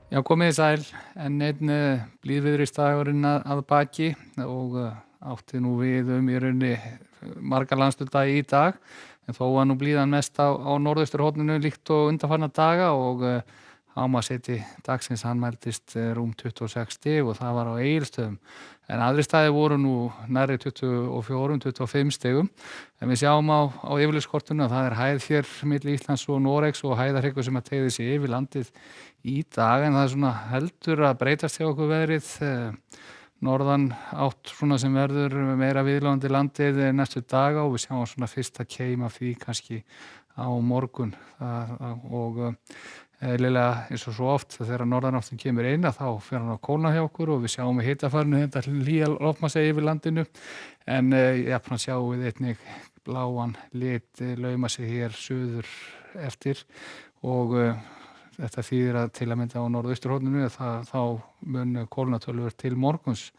Já, komið þið sæl, en einn blíðviðrisdagurinn að baki og átti nú við í rauninni marga landshluta í dag, en þó var nú blíðan mest á norðausturhorninu líkt og undanfarna daga og hámarkshiti dagsins hann mældist rúm 26 stig og það var á Egilsstöðum. En aðrir staðir voru nú nærri 24, 25 stigum. En við sjáum á yfirlitskortinu að það er hæð hér milli Íslands og Noregs og hæðarhryggur sem að teygði sig yfir landið í dag, en það er svona heldur að breytast hjá okkur veðrið. Norðan átt svona sem verður meira viðlóðandi landið næstu daga og við sjáum svona fyrsta keim af því kannski á morgun og eðlilega eins og svo oft þegar norðanáttin kemur inn að þá fer hann að kólna hjá okkur og við sjáum í hitafarinu þetta hlýja loftmassa yfir landinu, en jafnframt sjáum við einnig bláan lit lauma sig hér suður eftir og þetta þýðir að til að mynda á norðausturhorninu þá mun kólna töluvert til morguns.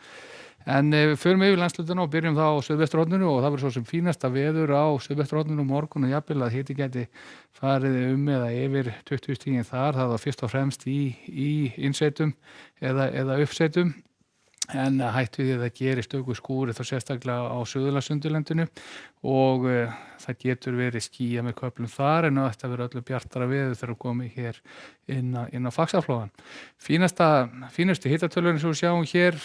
En við förum yfir landshlutina og byrjum þá á suðvesturhorninu og það verður svo sem fínasta veður á suðvesturhorninu morgun og jafnvel að hiti gæti farið eða yfir 20 stigin þar. Það var fyrst og fremst í innsveitum eða uppsveitum. En hætt við það gerist stöku skúrir þá sérstaklega á Suðurlandsundirlendinu og það getur verið skýjað með köflum þar, en þetta verður öllu bjartara veður þegar komið hér inn á Faxaflóann. Fínustu hitatölurinn sem við sjáum hér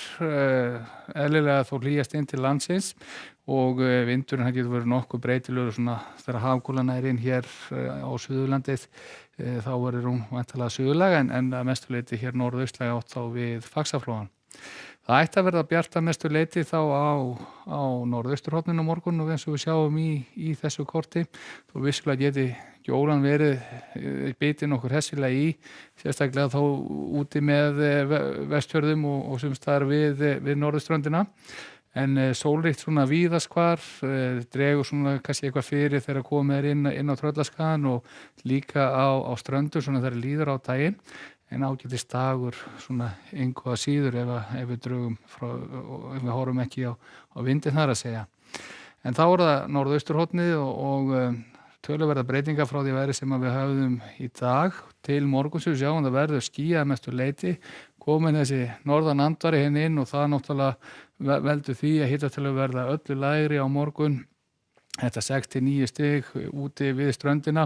eðlilega þó hlýjast inn til landsins og vindurinn hann getur verið nokkuð breytilegur svona þegar hafkúlan er inn hér á Suðurlandið þá verður hún væntanlega suðlæg en að mestu leyti hér norðaustlæg átt þá við Faxaflóann. Það ætti að verða bjart að mestu leyti þá á norðausturhorninu á morgun og eins og við sjáum í þessu korti. Þó vissulega geti gjólan verið bitin okkur hessilega í, sérstaklega þá úti með Vestfjörðum og sums staðar við norðurströndina. En sólríkt svona víðast hvar, dregur svona kannski eitthvað fyrir þegar komið er inn á Tröllaskagann og líka á ströndur svona þegar líður á daginn. En ágætis dagur svona engu að síður ef við drögum frá, ef við horfum ekki á vindinn þar að segja. En þá er það norðausturhornið og töluverða breytingar frá því veðri sem við höfðum í dag til morguns. Við sjáum það verður skýjað mestu leyti, komin þessi norðan andvari inn og það náttúrulega veldur því að hitatölu verða öllu lægri á morgun. Þetta 6-9 stig úti við ströndina,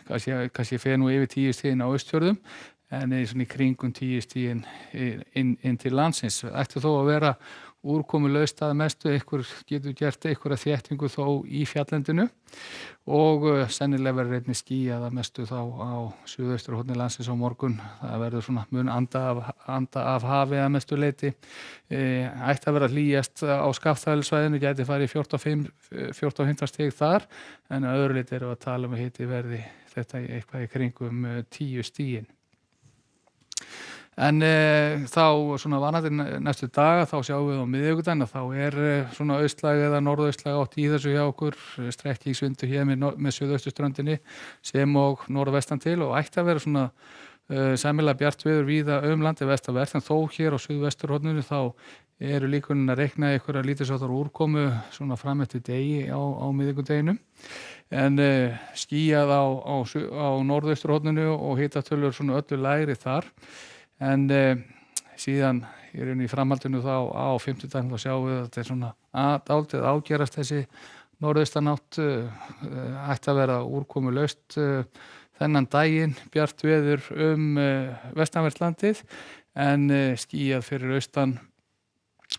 kannski fer nú yfir 10 stigin á Austfjörðum, en svona í kringum 10 stigin inn til landsins. Ætti þó að vera úrkomulaust að mestu, getur gert einhverja þéttingu þó í fjallendinu og sennilega verður einnig skýjað að mestu þá á suðausturhorni landsins á morgun. Það verður svona mun anda af hafi að mestu leyti. Ætti að vera hlýjast á Skaftafellssvæðinu, gæti farið 14-15 stig þar, en að öðru leyti erum við að tala um að hiti verði þetta eitthvað í kringum 10 stigin. En þá svona vanandi næstu daga þá sjáum við á miðvikudaginn að þá er svona austlæg eða norðaustlæg átt í þessu hjá okkur, strekkingsvindur hér með suðausturströndinni sem og norðvestan til og ætti að vera svona sæmilega bjart veður víða landið vestanvert, en þó hér á suðvesturhorninu þá eru líkurnar að reikna einhverja lítilsháttar úrkomu svona fram eftir degi á miðvikudeginum. En skýjað á norðausturhorninu og hitatölur svona öllu lægri þar. En síðan í framhaldinu þá á fimmtudaginn þá sjáum við að þetta er svona dálítið ágerast þessi norðaustanátt, ætti að vera úrkomulaust þennan daginn, bjart veður vestanvert landið en skýjað fyrir austan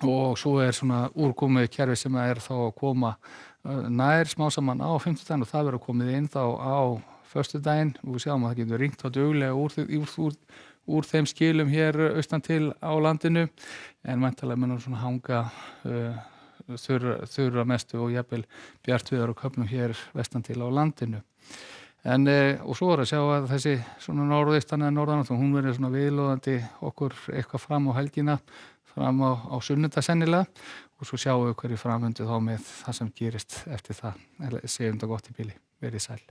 og svo er svona úrkomu kerfi sem er þá að koma nær smá saman á fimmtudaginn og það verður komið inn þá á föstudaginn og við sjáum að það getur ringt á duglega úr þeim skilum hér austan til á landinu, en væntanlega mun svona hanga þurra mestu og jafnvel bjart veður og köflum hér vestan til á landinu. En og svo er að sjá að þessi svona norðaustan eða norðanátt, hún verður svona viðlóðandi okkur eitthvað fram á helgina, fram á sunnudag sennilega og svo sjáum við hverju framvindu þá með það sem gerist eftir það. Segjum þetta gott í bili, verið sæl.